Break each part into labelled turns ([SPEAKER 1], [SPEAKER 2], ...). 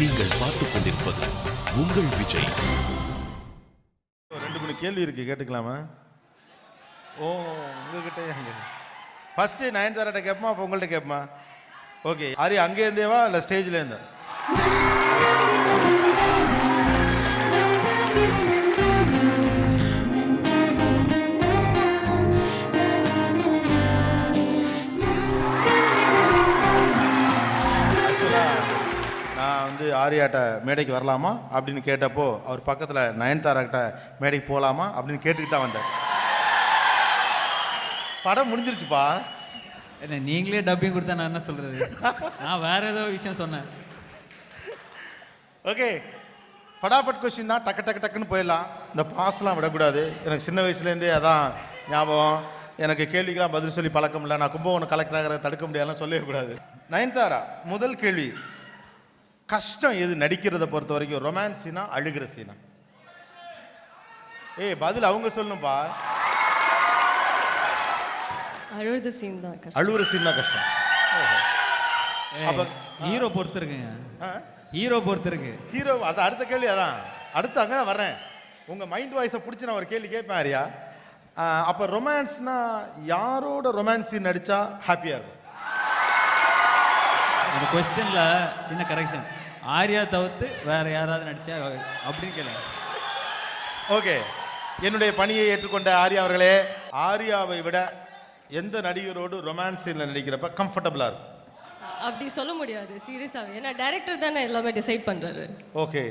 [SPEAKER 1] நீங்கள் பார்த்துக் கொண்டிருப்பது உங்கள் விஜய்.
[SPEAKER 2] 2-3 கேள்வி இருக்கு, கேட்டுக்கலாமா? ஓ, உங்ககிட்ட ஃபர்ஸ்ட் நயன்தாராட்ட கேட்போமா, அப்போ உங்கள்கிட்ட கேட்போமா? ஓகே, ஆரி அங்கே இருந்தேவா இல்லை ஸ்டேஜ்ல இருந்தா? நான் வந்து ஆரியாட்ட மேடைக்கு வரலாமா அப்படின்னு கேட்டப்போ அவர் பக்கத்தில் நயன்தாராக்கிட்ட மேடைக்கு போகலாமா அப்படின்னு கேட்டுக்கிட்டு தான் வந்தேன். படம் முடிஞ்சிருச்சுப்பா.
[SPEAKER 3] என்ன நீங்களே டப்பிங் கொடுத்தா நான் என்ன சொல்றது? நான் வேற ஏதோ விஷயம் சொன்னேன்.
[SPEAKER 2] ஓகே, ஃபடாஃபட் கொஸ்டின் தான், டக்கு டக்கு டக்குன்னு போயிடலாம். இந்த பாஸ்லாம் விடக்கூடாது. எனக்கு சின்ன வயசுலேருந்தே அதான் ஞாபகம். எனக்கு கேள்விக்கெல்லாம் பதில் சொல்லி பழக்கம் இல்லை. நான் கும்பகோணம் கலெக்டர் ஆகிறத தடுக்க முடியாதுலாம் சொல்லவே கூடாது. நயன்தாரா, முதல் கேள்வி, கஷ்டம் எது நடிக்கிறத பொறுத்த வரைக்கும்? ரொமான்ஸ் சீனா, அழுகிற சீனா? பதில் அவங்க சொல்லணும்பா.
[SPEAKER 4] அழுகிற சீன் தான் கஷ்டம்.
[SPEAKER 2] அழுகிற சீன் தான் கஷ்டம்.
[SPEAKER 3] அப்ப ஹீரோ பொறுத்து இருக்குங்க. ஹீரோ பொறுத்து இருக்கு.
[SPEAKER 2] ஹீரோ அது அடுத்த கேள்வி. அதான் அடுத்து அங்கே தான் வரேன். உங்கள் மைண்ட் வாய்ஸை பிடிச்சி நான் ஒரு கேள்வி கேட்பேன் ஆரியா. அப்போ ரொமான்ஸ்னா யாரோட ரொமான்ஸ் சீன் நடித்தா ஹாப்பியாக இருக்கும்?
[SPEAKER 3] அந்த கொஸ்டின்ல சின்ன கரெக்ஷன். ஆர்யா தவிர்த்து வேற யாராவது நடிச்சா அப்படின்னு கேளுங்க.
[SPEAKER 2] ஓகே, என்னுடைய பணியை ஏற்றுக்கொண்ட ஆர்யா அவர்களே, ஆர்யாவை விட எந்த நடிகரோடு ரொமான்ஸ் சீனில் நடிக்கிறப்ப கம்ஃபர்டபுளாக இருக்கும்?
[SPEAKER 4] அப்படி சொல்ல முடியாது சீரியஸாகவே. ஏன்னா டைரக்டர் தானே எல்லாமே டிசைட் பண்ணுறாரு.
[SPEAKER 2] ஓகே,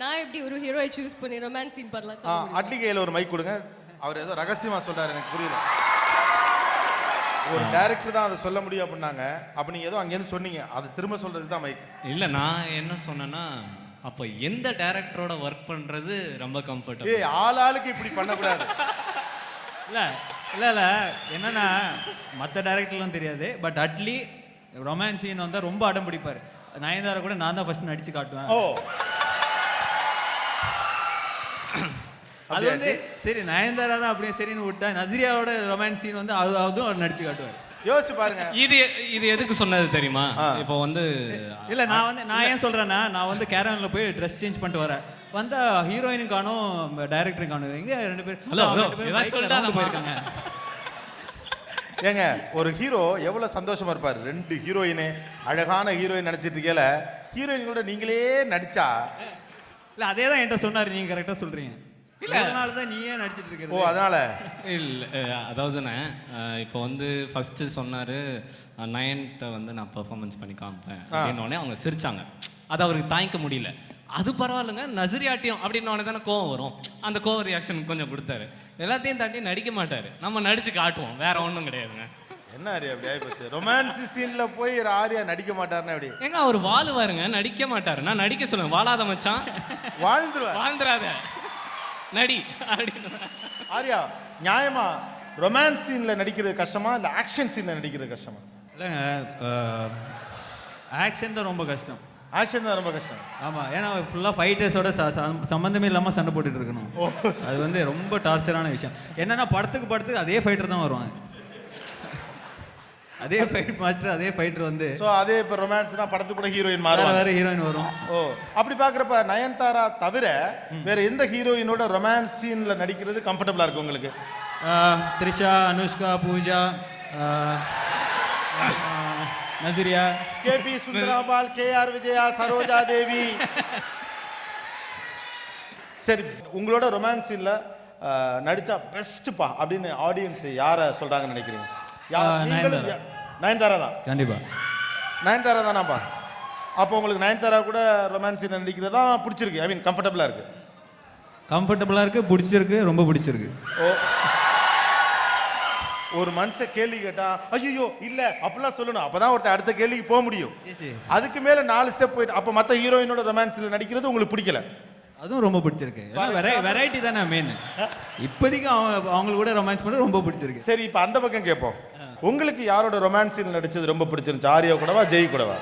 [SPEAKER 4] நான் எப்படி ஒரு ஹீரோயை சூஸ் பண்ணி ரொமான்ஸ் சீன் பண்ணலாம்?
[SPEAKER 2] அட்லிகையில் ஒரு மைக் கொடுங்க. அவர் ஏதோ ரகசியமாக சொல்கிறார், எனக்கு புரியல. ஒரு டைரக்டர் தான் அதை சொல்ல முடியும் அப்படின்னாங்க. அப்போ நீங்கள் ஏதோ அங்கேருந்து சொன்னீங்க, அதை திரும்ப சொல்கிறதுக்கு தான் மைக்.
[SPEAKER 5] இல்லை, நான் என்ன சொன்னேன்னா, அப்போ எந்த டைரக்டரோட ஒர்க் பண்ணுறது ரொம்ப கம்ஃபர்டபுள்?
[SPEAKER 2] ஆளாளுக்கு இப்படி பண்ணக்கூடாது.
[SPEAKER 3] இல்லை இல்லை இல்லை, என்னன்னா மற்ற டைரக்டர்லாம் தெரியாது, பட் அட்லி ரொமான்ஸ் சீன் வந்தால் ரொம்ப அடம் பிடிப்பார். நயன்தாரா கூட நான் தான் ஃபர்ஸ்ட் நடிச்சு காட்டுவேன்.
[SPEAKER 2] ஓ,
[SPEAKER 3] அது வந்து சரி நயன்தாரா தான் அப்படியே சரின்னு விட்டா, நஸ்ரியாவோட ரொமான்ஸ் சீன் வந்து அதுவும் அவர் நடிச்சு காட்டுவார்.
[SPEAKER 2] யோசிச்சு பாருங்க.
[SPEAKER 5] இது எதுக்கு சொன்னது தெரியுமா? இப்போ வந்து
[SPEAKER 3] இல்லை, நான் ஏன் சொல்கிறேன்னா, நான் வந்து கேரவனில் போய் ட்ரெஸ் சேஞ்ச் பண்ணிட்டு வரேன். வந்தா ஹீரோயினும் காணும், டைரக்டரும் காணும். எங்க ரெண்டு பேரும் போயிருக்காங்க.
[SPEAKER 2] ஏங்க, ஒரு ஹீரோ எவ்வளவு சந்தோஷமா இருப்பார். 2 ஹீரோயின், அழகான ஹீரோயின் நடிச்சிட்டு இருக்கல, ஹீரோயினோட நீங்களே நடிச்சா.
[SPEAKER 3] இல்லை, அதே தான் என்கிட்ட சொன்னார். நீங்கள் கரெக்டாக சொல்கிறீங்க. இல்லை, அதனால தான் நீயே நடிச்சிட்டு இருக்க.
[SPEAKER 2] ஓ, அதனால
[SPEAKER 5] இல்லை, அதாவதுண்ணே, இப்போ வந்து ஃபஸ்ட்டு சொன்னார், நயன்ட்ட வந்து நான் பெர்ஃபார்மன்ஸ் பண்ணி காமிப்பேன் அப்படின்னோடனே அவங்க சிரிச்சாங்க. அது அவருக்கு தாங்கிக்க முடியல. அது பரவாயில்லைங்க, நஸ்ரியாட்டியம் அப்படின்னோடனே தானே கோவம் வரும். அந்த கோவம் ரியாக்ஷன் கொஞ்சம் கொடுத்தாரு. எல்லாத்தையும் தாண்டி நடிக்க மாட்டார், நம்ம நடிச்சு காட்டுவோம், வேற ஒன்றும் கிடையாதுங்க.
[SPEAKER 2] என்ன ஆரியா அப்படி ஆயிப்போச்சு? ரொமான்ஸ் சீன்ல போய் ஆரியா நடிக்க மாட்டாருன்னா எப்படி?
[SPEAKER 5] ஏங்க, அவர் வாழுவாருங்க, நடிக்க மாட்டாரு. நான் நடிக்க சொல்லுங்க, வாழாத மச்சான், வாழ்ந்துராத, நடி அப்படின்னு.
[SPEAKER 2] ஆரியா, நியாயமா ரொமான்ஸ் சீன்ல நடிக்கிறது கஷ்டமா இல்லை ஆக்ஷன் சீன்ல நடிக்கிறது கஷ்டமா?
[SPEAKER 3] இல்லைங்க, ஆக்ஷன் தான் ரொம்ப கஷ்டம்.
[SPEAKER 2] ஆக்ஷன் தான் ரொம்ப கஷ்டம்.
[SPEAKER 3] ஆமாம், ஏன்னா ஃபுல்லாக ஃபைட்டர்ஸோட சம்மந்தமே இல்லாமல் சண்டை போட்டுட்டு இருக்கணும். அது வந்து ரொம்ப டார்ச்சரான விஷயம். என்னன்னா படத்துக்கு அதே ஃபைட்டர் தான் வருவாங்க. அதே ஃபைட் மாஸ்டர், அதே ஃபைட்டர் வந்து.
[SPEAKER 2] ஸோ அதே இப்போ ரொமான்ஸ்னா படத்துக்கு கூட ஹீரோயின் மாறும்,
[SPEAKER 3] வேற ஹீரோயின் வரும்.
[SPEAKER 2] ஓ, அப்படி பார்க்குறப்ப நயன்தாரா தவிர வேற எந்த ஹீரோயினோட ரொமான்ஸ் சீன்ல நடிக்கிறது கம்ஃபர்டபுளா இருக்கு உங்களுக்கு?
[SPEAKER 3] Trisha, Anushka, Pooja, Nazriya,
[SPEAKER 2] KP சுந்தராபால், KR Vijaya, Saroja Devi. சரி, உங்களோட ரொமான்ஸ் சீன்ல நடிச்சா பெஸ்ட்பா அப்படின்னு ஆடியன்ஸ் யாரை சொல்றாங்கன்னு நினைக்கிறீங்க? நயன்தாரா தான். கண்டிப்பா நயன்தாரா தானாப்பா. அப்போ உங்களுக்கு நயன்தாரா கூட ரொமான்ஸ் சீன் நடிக்கிறதா பிடிச்சிருக்கு? ஐ மீன் கம்ஃபர்டபுளா இருக்கு?
[SPEAKER 3] கம்ஃபர்டபுளா இருக்கு, பிடிச்சிருக்கு, ரொம்ப பிடிச்சிருக்கு.
[SPEAKER 2] ஓ, ஒரு மனுஷன் கேள்வி கேட்டா ஐயோ இல்ல அப்படிலாம் சொல்லணும், அப்பதான் ஒருத்தர் அடுத்த கேள்விக்கு போக முடியும். அதுக்கு மேல 4 ஸ்டெப் போயிட்டு அப்ப மத்த ஹீரோயினோட ரொமான்ஸ்ல நடிக்கிறது உங்களுக்கு பிடிக்கல?
[SPEAKER 3] அதுவும் ரொம்ப பிடிச்சிருக்கு. வெரைட்டி தானே மெயின். இப்போதைக்கு அவங்களுக்கு கூட ரொமான்ஸ் பண்ண ரொம்ப பிடிச்சிருக்கு.
[SPEAKER 2] சரி, இப்போ அந்த பக்கம் கேட்போம். உங்களுக்கு யாரோட ரொமான்ஸ் சீன் நடிச்சது ரொம்ப பிடிச்சிருந்துச்சு? ஆரியா கூடவா, ஜெய் கூடவா?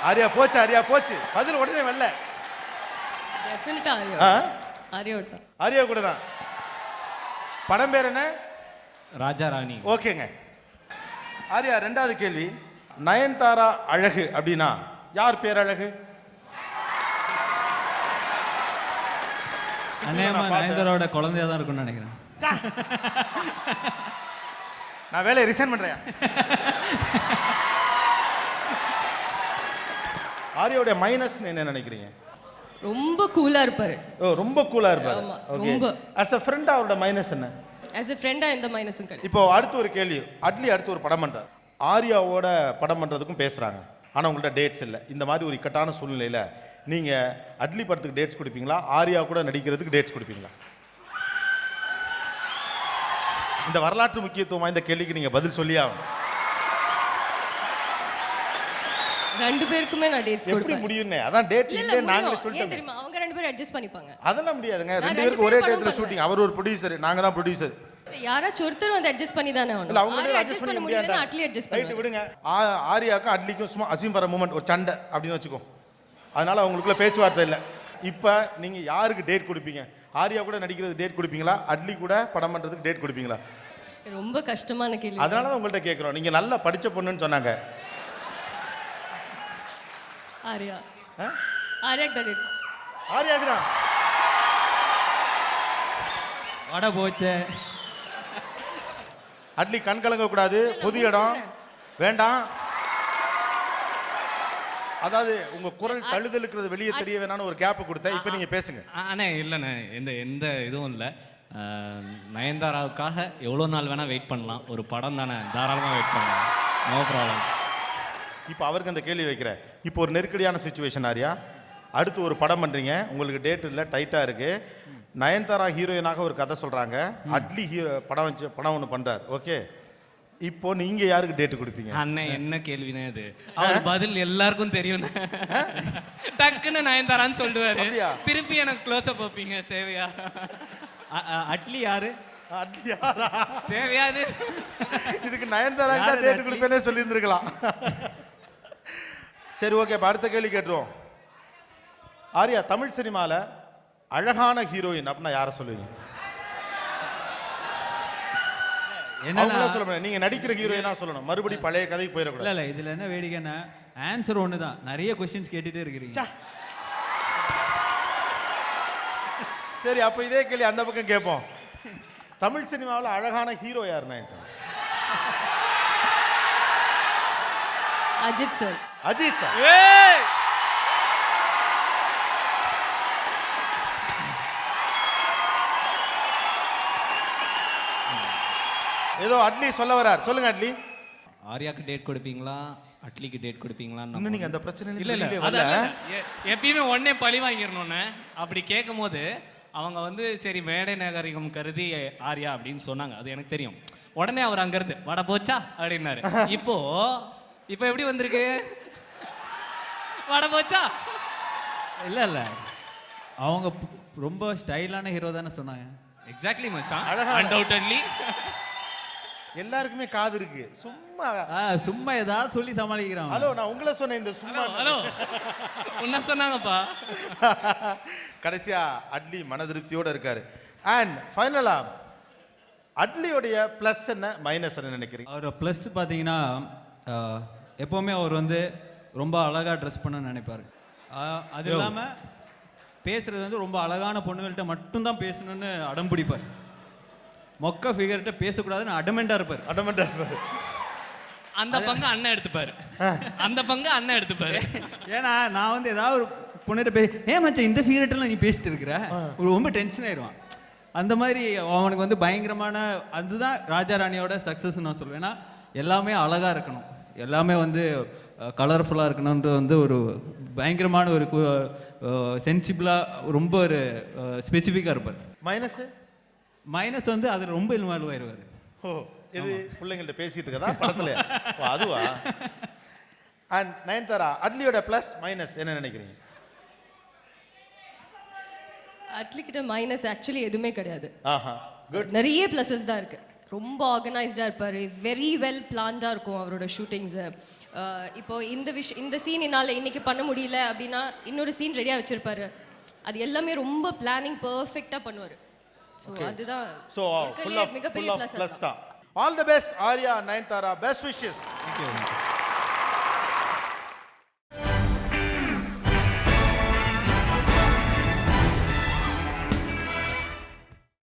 [SPEAKER 2] ஆரியா போச்சு, ஆரியா போச்சு, பதில் உடனே வரல.
[SPEAKER 4] டெஃபினட்டா ஆரியா தான்.
[SPEAKER 2] ஆரியா கூட தான். படம் பேர் என்ன?
[SPEAKER 5] ராஜா ராணி.
[SPEAKER 2] ஓகேங்க. ஆரியா, 2வது கேள்வி, நயன்தாரா அழகு அப்படின்னா யார் பேரழகு?
[SPEAKER 3] அநேகமா நயன்தாராவோட குழந்தையா தான் இருக்கும்னு நினைக்கிறேன்.
[SPEAKER 2] நான் வேலையை ரிசைன் பண்றேன். ஆரியாவுடைய மைனஸ் என்ன நினைக்கிறீங்க?
[SPEAKER 4] ரொம்ப கூலா இருப்பாரு.
[SPEAKER 2] ஓ, ரொம்ப கூலா இருப்பாரு.
[SPEAKER 4] ஆமா,
[SPEAKER 2] ஓகே.
[SPEAKER 4] ரொம்ப.
[SPEAKER 2] as a friend அவரோட மைனஸ் என்ன?
[SPEAKER 4] ஆஸ் எ ஃப்ரெண்டா எந்த மைனஸும் கிடையாது.
[SPEAKER 2] இப்போ அடுத்து ஒரு கேள்வி. அட்லி அடுத்து ஒரு படம் பண்றார். ஆரியாவோட படம் பண்றதுக்கும் பேசுறாங்க. ஆனா உங்கள்ட்ட டேட்ஸ் இல்லை. இந்த மாதிரி ஒரு இக்கட்டான சூழ்நிலையில நீங்க அட்லி படத்துக்கு டேட்ஸ் கொடுப்பீங்களா, ஆரியா கூட நடிக்கிறதுக்கு டேட்ஸ் கொடுப்பீங்களா? இந்த வரலாற்று முக்கியத்துவம் வாய்ந்த கேள்விக்கு நீங்க பதில் சொல்லியே ஆகணும்.
[SPEAKER 4] ரெண்டு பேருக்குமே நான் டேட்ஸ்
[SPEAKER 2] எப்படி
[SPEAKER 4] கொடுப்பேன்.
[SPEAKER 2] முடியும்னே? அதான் டேட்
[SPEAKER 4] இல்ல
[SPEAKER 2] இல்ல நாங்களே
[SPEAKER 4] முடியும். ஏன்
[SPEAKER 2] சொல்லிட்டோம்.
[SPEAKER 4] தெரியுமா, அவங்க ரெண்டு பேரும் அட்ஜஸ்ட் பண்ணிப்பாங்க.
[SPEAKER 2] அதெல்லாம் முடியாதுங்க.
[SPEAKER 4] நான்
[SPEAKER 2] ரெண்டு
[SPEAKER 4] ரெண்டு
[SPEAKER 2] பேருக்கு ஒரே
[SPEAKER 4] பேரும்
[SPEAKER 2] டயத்துல
[SPEAKER 4] படம்
[SPEAKER 2] ஷூட்டிங். அவர் ஒரு ப்ரொடியூசர், நாங்க தான் ப்ரொடியூசர்.
[SPEAKER 4] யாராச்சும் ஒருத்தர் வந்து அட்ஜஸ்ட் பண்ணி தானே
[SPEAKER 2] இல்ல
[SPEAKER 4] ஆகணும்.
[SPEAKER 2] அவங்க
[SPEAKER 4] ஆரியா
[SPEAKER 2] அட்ஜஸ்ட் பண்ண
[SPEAKER 4] முடியலன்னா
[SPEAKER 2] முடியாது.
[SPEAKER 4] அட்லி அட்ஜஸ்ட்
[SPEAKER 2] ரைட்
[SPEAKER 4] பண்ணுவாங்க.
[SPEAKER 2] விடுங்க. ஆரியாக்கும் அட்லிக்கும் சும்மா அசிம் ஃபார் மூமெண்ட் ஒரு சண்டை அப்படின்னு வச்சுக்கோ. அதனால அவங்களுக்குள்ள பேச்சுவார்த்தை இல்லை. இப்போ நீங்க யாருக்கு டேட் கொடுப்பீங்க? ஆரியா கூட நடிக்கிறது டேட் கொடுப்பீங்களா, அட்லி கூட படம் பண்றதுக்கு டேட் கொடுப்பீங்களா?
[SPEAKER 4] ரொம்ப கஷ்டமான கேள்வி.
[SPEAKER 2] அதனால தான் உங்கள்ட்ட கேட்குறோம். நீங்க நல்லா படிச்ச பொண்ணுன்னு சொன்னாங்க.
[SPEAKER 4] ஆரியா
[SPEAKER 2] ஆ?
[SPEAKER 4] ஆரியாக்கு தான் date.
[SPEAKER 2] ஆரியாக்கு தான்.
[SPEAKER 3] வட போச்சே.
[SPEAKER 2] அட்லி கண் கலங்க கூடாது. புது இடம் வேண்டாம். அதாவது உங்க குரல் தழுதலுக்கிறது வெளியே தெரிய வேணான்னு ஒரு கேப் கொடுத்தேன். இப்போ நீங்க பேசுங்க.
[SPEAKER 5] அண்ணே இல்லைண்ணே, எந்த இதுவும் இல்லை. நயன்தாராவுக்காக எவ்வளோ நாள் வேணால் வெயிட் பண்ணலாம். ஒரு படம் தானே, தாராளமாக வெயிட் பண்ணலாம். No problem.
[SPEAKER 2] இப்போ அவருக்கு அந்த கேள்வி வைக்கிறேன். இப்போ ஒரு நெருக்கடியான சுச்சுவேஷன் ஆரியா. அடுத்து ஒரு படம் பண்றீங்க, உங்களுக்கு டேட் இல்லை, டைட்டாக இருக்கு. நயன்தாரா ஹீரோயினாக ஒரு கதை சொல்றாங்க, அட்லி படம் ஒன்று பண்றார். ஓகே, இப்போ நீங்க யாருக்கு டேட் கொடுப்பீங்க?
[SPEAKER 5] அண்ணன் என்ன கேள்வினே அது? அவர் பதில் எல்லாருக்கும் தெரியும். டக்குன்னு நயன்தாரான்னு சொல்லுவாரு.
[SPEAKER 2] அப்படியா?
[SPEAKER 5] திருப்பி எனக்கு க்ளோஸ் அப் வைப்பீங்க. தேவையா?
[SPEAKER 3] அட்லி யாரு?
[SPEAKER 2] அட்லி யாரா?
[SPEAKER 5] தேவையாது.
[SPEAKER 2] இதுக்கு நயன்தாரா
[SPEAKER 3] யாரு
[SPEAKER 2] டேட்
[SPEAKER 3] அட்லி?
[SPEAKER 2] கொடுப்பேனே சொல்லியிருந்திருக்கலாம். சரி, ஓகே. இப்போ அடுத்த கேள்வி கேட்டுருவோம். ஆரியா, தமிழ் சினிமால அழகான ஹீரோயின் அப்படின்னா யாரை சொல்லுவீங்க?
[SPEAKER 3] என்னன்னா
[SPEAKER 2] அவங்கள சொல்ல முடியாது, நீங்க நடிக்கிற ஹீரோயினா சொல்லணும். மறுபடி பழைய கதைக்கு
[SPEAKER 3] இல்ல
[SPEAKER 2] போயிடக்கூடாது.
[SPEAKER 3] இல்ல இதுல என்ன வேடிக்கைன்னா ஆன்சர் ஒன்று தான். நிறைய கொஸ்டின்ஸ் கேட்டுட்டே இருக்கிறீங்க.
[SPEAKER 2] சரி, அப்போ இதே கேள்வி அந்த பக்கம் கேட்போம். தமிழ் சினிமாவில் அழகான ஹீரோ யாருன்னா?
[SPEAKER 4] அஜித் சார்.
[SPEAKER 2] அஜித் சார்.
[SPEAKER 5] ஏய்!
[SPEAKER 2] ஏதோ அட்லி சொல்ல வரார். சொல்லுங்க அட்லி.
[SPEAKER 5] ஆர்யாக்கு டேட் கொடுப்பீங்களா, அட்லிக்கு டேட் கொடுப்பீங்களா?
[SPEAKER 2] இன்னும் நீங்க அந்த பிரச்சனை
[SPEAKER 5] இல்ல இல்ல அதான் எப்பயுமே உடனே பழி வாங்கிடணும்னு அப்படி கேட்கும் போது அவங்க வந்து சரி மேடை நாகரிகம் கருதி ஆர்யா அப்படின்னு சொன்னாங்க. அது எனக்கு தெரியும். உடனே அவர் அங்கிருந்து வட போச்சா அப்படின்னாரு. இப்போ எப்படி வந்திருக்கு? வட போச்சா?
[SPEAKER 3] இல்ல இல்ல அவங்க ரொம்ப ஸ்டைலான ஹீரோ தானே சொன்னாங்க.
[SPEAKER 5] எக்ஸாக்ட்லி மச்சான்.
[SPEAKER 2] அழகா.
[SPEAKER 5] அன்டவுட்டட்லி
[SPEAKER 2] எல்லாருக்குமே காது இருக்கு. சும்மா
[SPEAKER 3] சும்மா ஏதாவது சொல்லி சமாளிக்கிறாங்க.
[SPEAKER 2] ஹலோ, நான் உங்களை சொன்னேன். இந்த சும்மா
[SPEAKER 5] ஹலோ உன்ன சொன்னாங்கப்பா.
[SPEAKER 2] கடைசியா அட்லி மனதிருப்தியோட இருக்காரு. அண்ட் ஃபைனலா அட்லியோடைய பிளஸ் என்ன, மைனஸ் என்ன நினைக்கிறீங்க?
[SPEAKER 3] அவர் ப்ளஸ் பார்த்தீங்கன்னா எப்போவுமே அவர் வந்து ரொம்ப அழகாக ட்ரெஸ் பண்ண நினைப்பார். அது இல்லாமல் பேசுகிறது வந்து ரொம்ப அழகான பொண்ணுகள்கிட்ட மட்டும்தான் பேசணும்னு அடம் பிடிப்பார். மொக்க ஃபிகர்கிட்ட பேசக்கூடாதுன்னு அடமெண்டாக இருப்பார்.
[SPEAKER 5] அந்த பங்கு அண்ணன் எடுத்துப்பாரு. அந்த பங்கு அண்ணன் எடுத்துப்பாரு.
[SPEAKER 3] ஏன்னா நான் வந்து ஏதாவது ஒரு பொண்ணுகிட்ட ஏன் மச்சான் இந்த ஃபிகர்ட்டெல்லாம் நீ பேசிட்டு இருக்கிற, ஒரு ரொம்ப டென்ஷன் ஆயிடுவான். அந்த மாதிரி அவனுக்கு வந்து பயங்கரமான அதுதான் ராஜா ராணியோட சக்ஸஸ் நான் சொல்லுவேன். ஏன்னா எல்லாமே அழகாக இருக்கணும், எல்லாமே வந்து கலர்ஃபுல்லாக இருக்கணுன்ற வந்து ஒரு பயங்கரமான ஒரு சென்சிபிளாக ரொம்ப ஒரு ஸ்பெசிஃபிக்காக இருப்பார். மைனஸ் வந்து அது ரொம்ப இன்வால்வ் ஆயிடுவார்.
[SPEAKER 2] ஓ, இது பிள்ளைங்கள்ட்ட பேசிட்டு இருக்கதா படத்துல? அதுவா? அண்ட் நயன்தாரா, அட்லியோட பிளஸ் மைனஸ் என்ன நினைக்கிறீங்க?
[SPEAKER 4] அட்லி கிட்ட மைனஸ் ஆக்சுவலி எதுவுமே கிடையாது.
[SPEAKER 2] ஆஹா, குட்.
[SPEAKER 4] நிறைய ப்ளஸஸ் தான் இருக்கு. ரொம்ப ஆர்கனைஸ்டாக இருப்பார், வெரி வெல் பிளான்டாக இருக்கும் அவரோட ஷூட்டிங்ஸு. இப்போ இந்த சீன் என்னால் இன்னைக்கு பண்ண முடியல அப்படின்னா இன்னொரு சீன் ரெடியாக வச்சிருப்பாரு. அது எல்லாமே ரொம்ப பிளானிங் பர்ஃபெக்டாக பண்ணுவார். ஸோ அதுதான்
[SPEAKER 2] மிகப்பெரிய ப்ளஸ் தான். All the best Arya, Nayanthara. Best wishes.
[SPEAKER 3] Thank you.